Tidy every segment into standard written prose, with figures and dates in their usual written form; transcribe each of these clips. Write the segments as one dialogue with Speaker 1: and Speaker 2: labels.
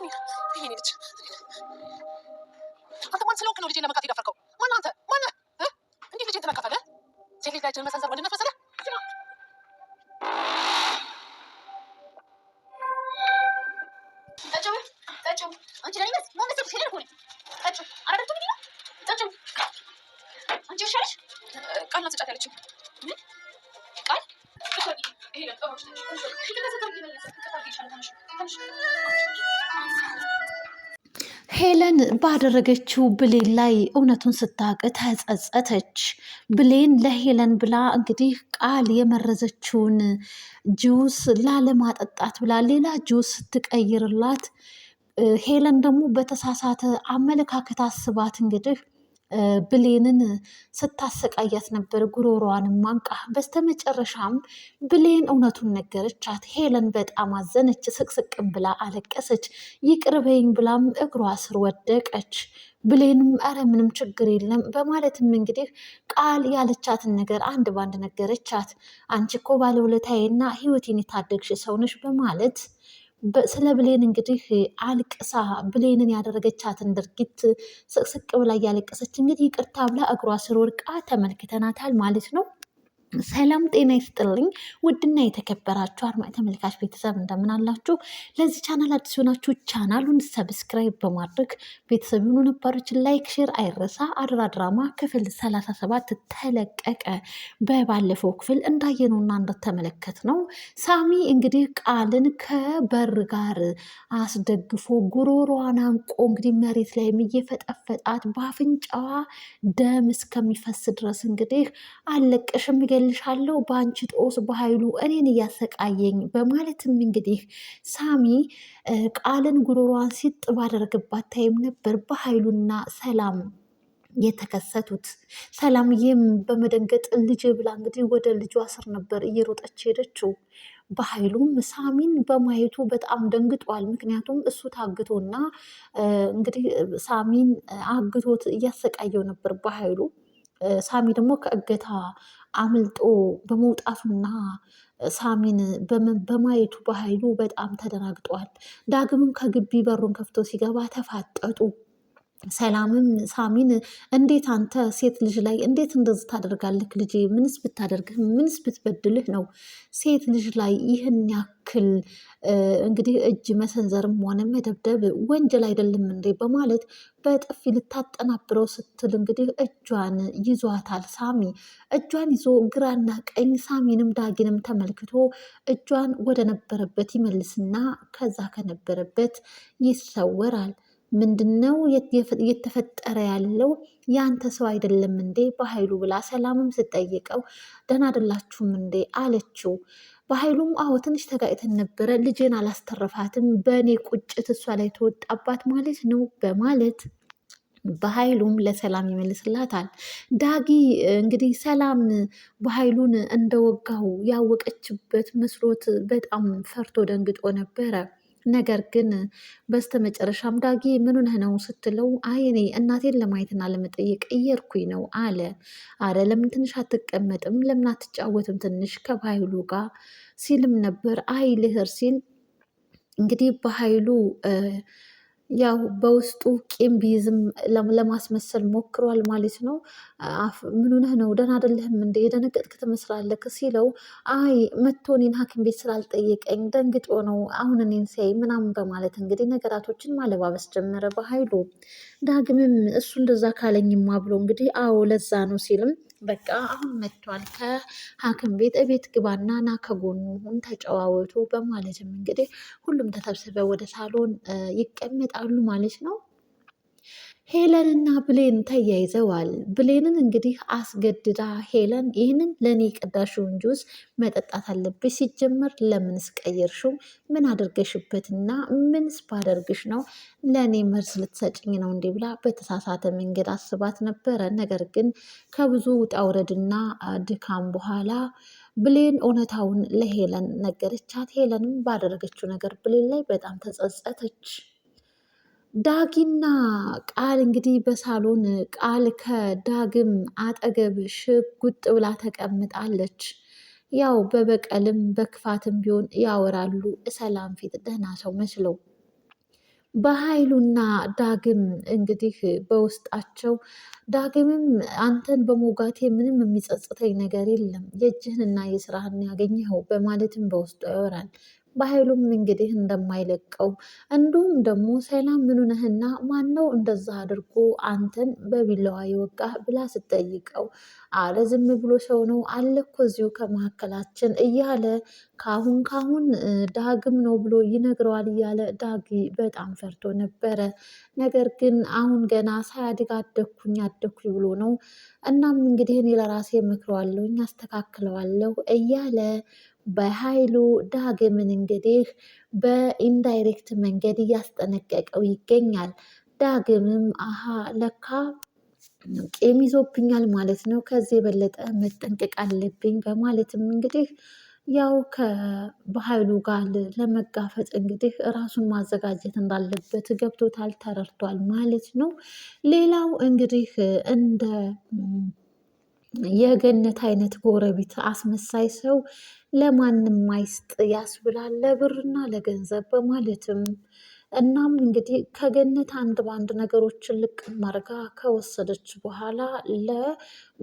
Speaker 1: ይሄኔ ልጅ አንተ ማን ስለሆንክ ነው ልጄን ለመንካት የደፈርከው? ማን አንተ? ማነህ? እንዴት ልጄን ትነካታለህ? ሴት ልጅ ላይ እጅህን መሰንዘር ወንድነት መሰለህ? ጠጪው አንቺ ላይ ነስ ማን ነስ ሄደህ ሆነ ጠጪው አረደቱ ምን ይላል? ጠጪው አንቺ ሻሽ ቃል ነው ተጫት ያለችው ቃል ይሄ ለጥሮች ነሽ እሺ ከተሰጠኝ ይመለስ ከታርጊ ይሻላል ታንሽ ሄለን ባደረገችው ብሌን ላይ እውነቱን ስታውቅ ተጸጸተች። ብሌን ለሄለን ብላ እንግዲህ ቃል የመረዘችውን ጁስ ላለማጠጣት ብላ ሌላ ጁስ ስትቀይርላት ሄለን ደግሞ በተሳሳተ አመለካከት አስባት እንግዲህ ብሌንን ስታሰቃያት ነበር፣ ጉሮሮዋንም ማንቃ። በስተመጨረሻም ብሌን እውነቱን ነገረቻት። ሄለን በጣም አዘነች፣ ስቅስቅም ብላ አለቀሰች። ይቅርበኝ ብላም እግሯ ስር ወደቀች። ብሌንም አረ ምንም ችግር የለም በማለትም እንግዲህ ቃል ያለቻትን ነገር አንድ ባንድ ነገረቻት። አንቺ እኮ ባለውለታዬና ሕይወቴን የታደግሽ ሰውነሽ በማለት ስለ ብሌን እንግዲህ አልቅሳ ብሌንን ያደረገቻትን ድርጊት ስቅስቅ ብላ እያለቀሰች እንግዲህ ይቅርታ ብላ እግሯ ስር ወድቃ ተመልክተናታል ማለት ነው። ሰላም ጤና ይስጥልኝ። ውድና የተከበራችሁ አድማጭ ተመልካች ቤተሰብ እንደምን አላችሁ? ለዚህ ቻናል አዲስ ሆናችሁ ቻናሉን ሰብስክራይብ በማድረግ ቤተሰብ የሆኑ ነባሮችን ላይክ፣ ሼር አይረሳ። አደራ ድራማ ክፍል 37 ተለቀቀ። በባለፈው ክፍል እንዳየነውና እንደተመለከት ነው ሳሚ እንግዲህ ቃልን ከበር ጋር አስደግፎ ጉሮሮዋን አንቆ እንግዲህ መሬት ላይ እየፈጠፈጣት በአፍንጫዋ ደም እስከሚፈስ ድረስ እንግዲህ አለቀሽም እገልሻለሁ በአንቺ ጦስ በኃይሉ እኔን እያሰቃየኝ በማለትም እንግዲህ ሳሚ ቃልን ጉሮሯን ሲጥ ባደረግባት ታይም ነበር በኃይሉና ሰላም የተከሰቱት። ሰላምዬም በመደንገጥ ልጅ ብላ እንግዲህ ወደ ልጇ ስር ነበር እየሮጠች ሄደችው። በኃይሉም ሳሚን በማየቱ በጣም ደንግጧል። ምክንያቱም እሱ ታግቶና እንግዲህ ሳሚን አግቶት እያሰቃየው ነበር በኃይሉ። ሳሚ ደግሞ ከእገታ አምልጦ በመውጣቱና ሳሚን በማየቱ በኃይሉ በጣም ተደናግጧል። ዳግምም ከግቢ በሩን ከፍቶ ሲገባ ተፋጠጡ። ሰላምም ሳሚን እንዴት አንተ ሴት ልጅ ላይ እንዴት እንደዚህ ታደርጋለህ? ልጄ ምንስ ብታደርግህ ምንስ ብትበድልህ ነው ሴት ልጅ ላይ ይህን ያክል እንግዲህ እጅ መሰንዘርም ሆነ መደብደብ ወንጀል አይደለም እንዴ? በማለት በጥፊ ልታጠናብረው ስትል እንግዲህ እጇን ይዟታል። ሳሚ እጇን ይዞ ግራና ቀኝ ሳሚንም ዳጊንም ተመልክቶ እጇን ወደ ነበረበት ይመልስና ከዛ ከነበረበት ይሰወራል። ምንድነው እየተፈጠረ ያለው? ያንተ ሰው አይደለም እንዴ በኃይሉ ብላ ሰላምም ስጠይቀው ደህና አይደላችሁም እንዴ አለችው። በኃይሉም አዎ ትንሽ ተጋጭተን ነበረ፣ ልጄን አላስተረፋትም፣ በእኔ ቁጭት እሷ ላይ ተወጣባት ማለት ነው በማለት በኃይሉም ለሰላም ይመልስላታል። ዳጊ እንግዲህ ሰላም በኃይሉን እንደወጋው ያወቀችበት መስሎት በጣም ፈርቶ ደንግጦ ነበረ። ነገር ግን በስተመጨረሻም ዳጊ ምን ሆነህ ነው ስትለው አይ እኔ እናቴን ለማየትና ለመጠየቅ እየሄድኩኝ ነው አለ። አረ ለምን ትንሽ አትቀመጥም? ለምን አትጫወትም ትንሽ ከበኃይሉ ጋር ሲልም ነበር። አይ ልሄድ ሲል እንግዲህ በኃይሉ ያው በውስጡ ቂም ቢይዝም ለማስመሰል ሞክሯል ማለት ነው። ምን ሆነህ ነው? ደህና አይደለህም እንደ የደነገጥክ ትመስላለህ ሲለው አይ መጥቶ እኔን ሐኪም ቤት ስላልጠየቀኝ ደንግጦ ነው አሁን እኔን ሲያይ ምናምን በማለት እንግዲህ ነገራቶችን ማለባበስ ጀመረ በኃይሉ። ዳግምም እሱ እንደዛ ካለኝማ ብሎ እንግዲህ አዎ ለዛ ነው ሲልም በቃ አሁን መጥቷል ከሐኪም ቤት እቤት ግባና ና ከጎኑ ሁን ተጨዋወቱ በማለትም እንግዲህ ሁሉም ተሰብስበው ወደ ሳሎን ይቀመጣሉ ማለት ነው። ሄለን እና ብሌን ተያይዘዋል። ብሌንን እንግዲህ አስገድዳ ሄለን ይህንን ለእኔ ቀዳሽውን ጁስ መጠጣት አለብሽ፣ ሲጀመር ለምንስ ቀየርሽው? ምን አድርገሽበትና ምንስ ባደርግሽ ነው ለእኔ መርዝ ልትሰጭኝ ነው እንዲህ ብላ በተሳሳተ መንገድ አስባት ነበረ። ነገር ግን ከብዙ ውጣ ውረድና ድካም በኋላ ብሌን እውነታውን ለሄለን ነገረቻት። ሄለንም ባደረገችው ነገር ብሌን ላይ በጣም ተጸጸተች። ዳጊና ቃል እንግዲህ በሳሎን ቃል ከዳግም አጠገብ ሽጉጥ ብላ ተቀምጣለች። ያው በበቀልም በክፋትም ቢሆን ያወራሉ። ሰላም ፊት ደህና ሰው መስለው በኃይሉና ዳግም እንግዲህ በውስጣቸው ዳግምም አንተን በሞጋቴ ምንም የሚጸጽተኝ ነገር የለም የእጅህንና የስራህን ያገኘኸው በማለትም በውስጡ ያወራል። በኃይሉም እንግዲህ እንደማይለቀው እንዲሁም ደግሞ ሰላም ምን ሆነህና ማነው እንደዛ አድርጎ አንተን በቢላዋ የወጋህ ብላ ስትጠይቀው አረ ዝም ብሎ ሰው ነው አለ እኮ እዚሁ ከመካከላችን እያለ ካሁን ዳግም ነው ብሎ ይነግረዋል እያለ ዳጊ በጣም ፈርቶ ነበረ። ነገር ግን አሁን ገና ሳያድግ አደኩኝ ብሎ ነው። እናም እንግዲህ እኔ ለራሴ እመክረዋለሁኝ አስተካክለዋለሁ እያለ በኃይሉ ዳግምን እንግዲህ በኢንዳይሬክት መንገድ እያስጠነቀቀው ይገኛል። ዳግምም አሃ ለካ ቂም ይዞብኛል ማለት ነው፣ ከዚህ የበለጠ መጠንቀቅ አለብኝ በማለትም እንግዲህ ያው በኃይሉ ጋር ለመጋፈጥ እንግዲህ ራሱን ማዘጋጀት እንዳለበት ገብቶታል፣ ተረድቷል ማለት ነው። ሌላው እንግዲህ እንደ የገነት አይነት ጎረቤት አስመሳይ ሰው ለማንም አይስጥ ያስብላል፣ ለብርና ለገንዘብ በማለትም እናም እንግዲህ ከገነት አንድ በአንድ ነገሮችን ልቅም አድርጋ ከወሰደች በኋላ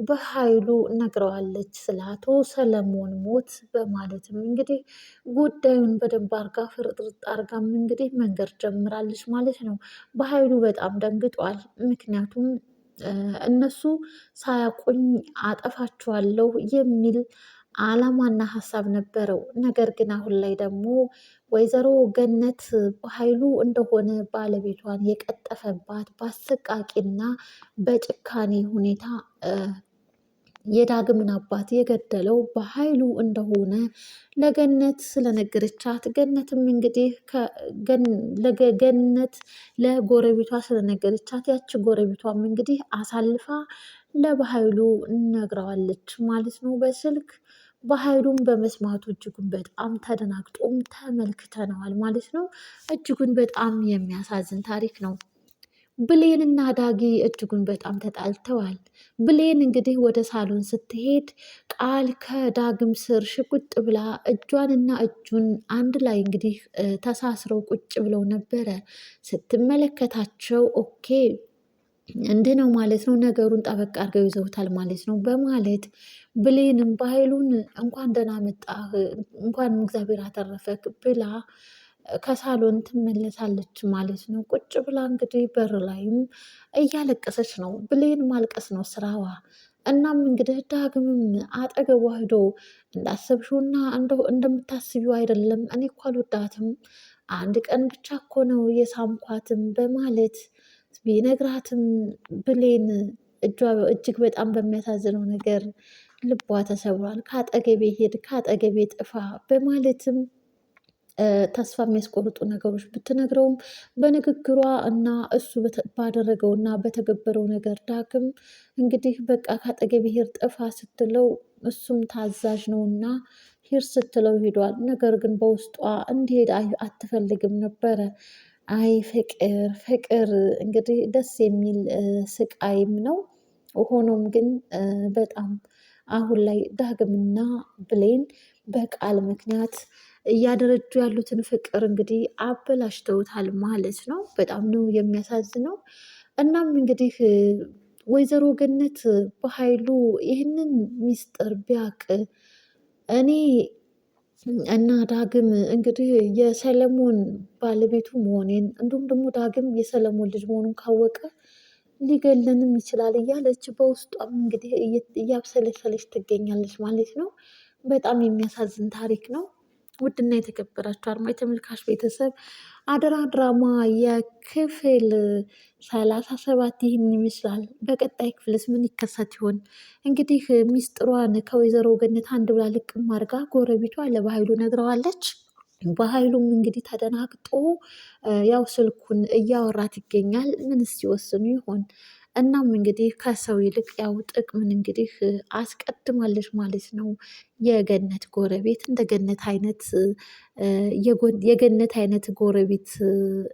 Speaker 1: በኃይሉ ነግረዋለች ስለ አቶ ሰለሞን ሞት በማለትም እንግዲህ ጉዳዩን በደንብ አርጋ ፍርጥርጥ አርጋም እንግዲህ መንገድ ጀምራለች ማለት ነው። በኃይሉ በጣም ደንግጧል። ምክንያቱም እነሱ ሳያውቁኝ አጠፋቸዋለሁ የሚል አላማና ሀሳብ ነበረው። ነገር ግን አሁን ላይ ደግሞ ወይዘሮ ገነት በኃይሉ እንደሆነ ባለቤቷን የቀጠፈባት በአሰቃቂና በጭካኔ ሁኔታ የዳግምን አባት የገደለው በኃይሉ እንደሆነ ለገነት ስለነገረቻት ገነትም እንግዲህ ገነት ለጎረቤቷ ስለነገረቻት ያቺ ጎረቤቷም እንግዲህ አሳልፋ ለበኃይሉ ነግረዋለች ማለት ነው በስልክ። በኃይሉም በመስማቱ እጅጉን በጣም ተደናግጦም ተመልክተነዋል ማለት ነው። እጅጉን በጣም የሚያሳዝን ታሪክ ነው። ብሌንና ዳጊ እጅጉን በጣም ተጣልተዋል። ብሌን እንግዲህ ወደ ሳሎን ስትሄድ ቃል ከዳግም ስር ሽጉጥ ብላ እጇንና እጁን አንድ ላይ እንግዲህ ተሳስረው ቁጭ ብለው ነበረ ስትመለከታቸው። ኦኬ እንዲህ ነው ማለት ነው፣ ነገሩን ጠበቅ አድርገው ይዘውታል ማለት ነው በማለት ብሌንም በኃይሉን እንኳን ደህና መጣህ እንኳን እግዚአብሔር አተረፈክ ብላ ከሳሎን ትመለሳለች ማለት ነው። ቁጭ ብላ እንግዲህ በር ላይም እያለቀሰች ነው። ብሌን ማልቀስ ነው ስራዋ። እናም እንግዲህ ዳግምም አጠገቧ ሄዶ እንዳሰብሽውና እንደምታስቢው አይደለም፣ እኔ እኮ አልወዳትም፣ አንድ ቀን ብቻ እኮ ነው የሳምኳትም በማለት ቢነግራትም ብሌን እጅግ በጣም በሚያሳዝነው ነገር ልቧ ተሰብሯል። ከአጠገቤ ሄድ፣ ከአጠገቤ ጥፋ በማለትም ተስፋ የሚያስቆርጡ ነገሮች ብትነግረውም በንግግሯ እና እሱ ባደረገው እና በተገበረው ነገር ዳግም እንግዲህ በቃ ከአጠገቤ ሄድ ጥፋ ስትለው እሱም ታዛዥ ነው እና ሂድ ስትለው ሄዷል። ነገር ግን በውስጧ እንዲሄድ አትፈልግም ነበረ። አይ ፍቅር እንግዲህ ደስ የሚል ስቃይም ነው። ሆኖም ግን በጣም አሁን ላይ ዳግምና ብሌን በቃል ምክንያት እያደረጁ ያሉትን ፍቅር እንግዲህ አበላሽተውታል ማለት ነው። በጣም ነው የሚያሳዝነው። እናም እንግዲህ ወይዘሮ ገነት በኃይሉ ይህንን ሚስጥር ቢያቅ እኔ እና ዳግም እንግዲህ የሰለሞን ባለቤቱ መሆኔን እንዲሁም ደግሞ ዳግም የሰለሞን ልጅ መሆኑን ካወቀ ሊገለንም ይችላል እያለች በውስጧም እንግዲህ እያብሰለሰለች ትገኛለች ማለት ነው። በጣም የሚያሳዝን ታሪክ ነው። ውድና የተከበራችሁ አድማጭ ተመልካች ቤተሰብ አደራ ድራማ የክፍል 37 ይህን ይመስላል። በቀጣይ ክፍልስ ምን ይከሰት ይሆን? እንግዲህ ሚስጥሯን ከወይዘሮ ገነት አንድ ብላ ልቅም አድርጋ ጎረቤቷ ለበኃይሉ ነግረዋለች። በኃይሉም እንግዲህ ተደናግጦ ያው ስልኩን እያወራት ይገኛል። ምንስ ሲወስኑ ይሆን? እናም እንግዲህ ከሰው ይልቅ ያው ጥቅምን እንግዲህ አስቀድማለች ማለት ነው። የገነት ጎረቤት እንደ ገነት አይነት የገነት አይነት ጎረቤት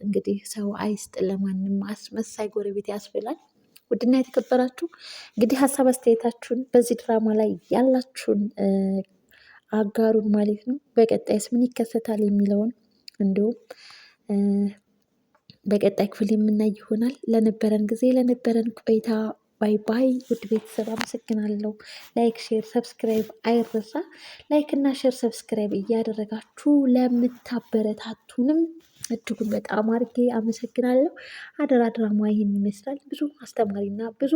Speaker 1: እንግዲህ ሰው አይስጥ ለማንም፣ አስመሳይ ጎረቤት ያስብላል። ውድና የተከበራችሁ እንግዲህ ሀሳብ አስተያየታችሁን በዚህ ድራማ ላይ ያላችሁን አጋሩን ማለት ነው። በቀጣይስ ምን ይከሰታል የሚለውን እንዲሁም በቀጣይ ክፍል የምናይ ይሆናል። ለነበረን ጊዜ ለነበረን ቆይታ ባይ ባይ። ውድ ቤተሰብ አመሰግናለሁ። ላይክ፣ ሼር፣ ሰብስክራይብ አይረሳ። ላይክ እና ሼር ሰብስክራይብ እያደረጋችሁ ለምታበረታቱንም እጅጉን በጣም አድርጌ አመሰግናለሁ። አደራ ድራማ ይህን ይመስላል። ብዙ አስተማሪና ብዙ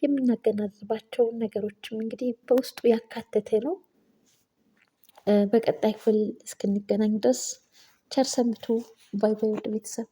Speaker 1: የምናገናዝባቸውን ነገሮችም እንግዲህ በውስጡ ያካተተ ነው። በቀጣይ ክፍል እስክንገናኝ ድረስ ቸር ሰንብቱ። ባይ ባይ ውድ ቤተሰብ።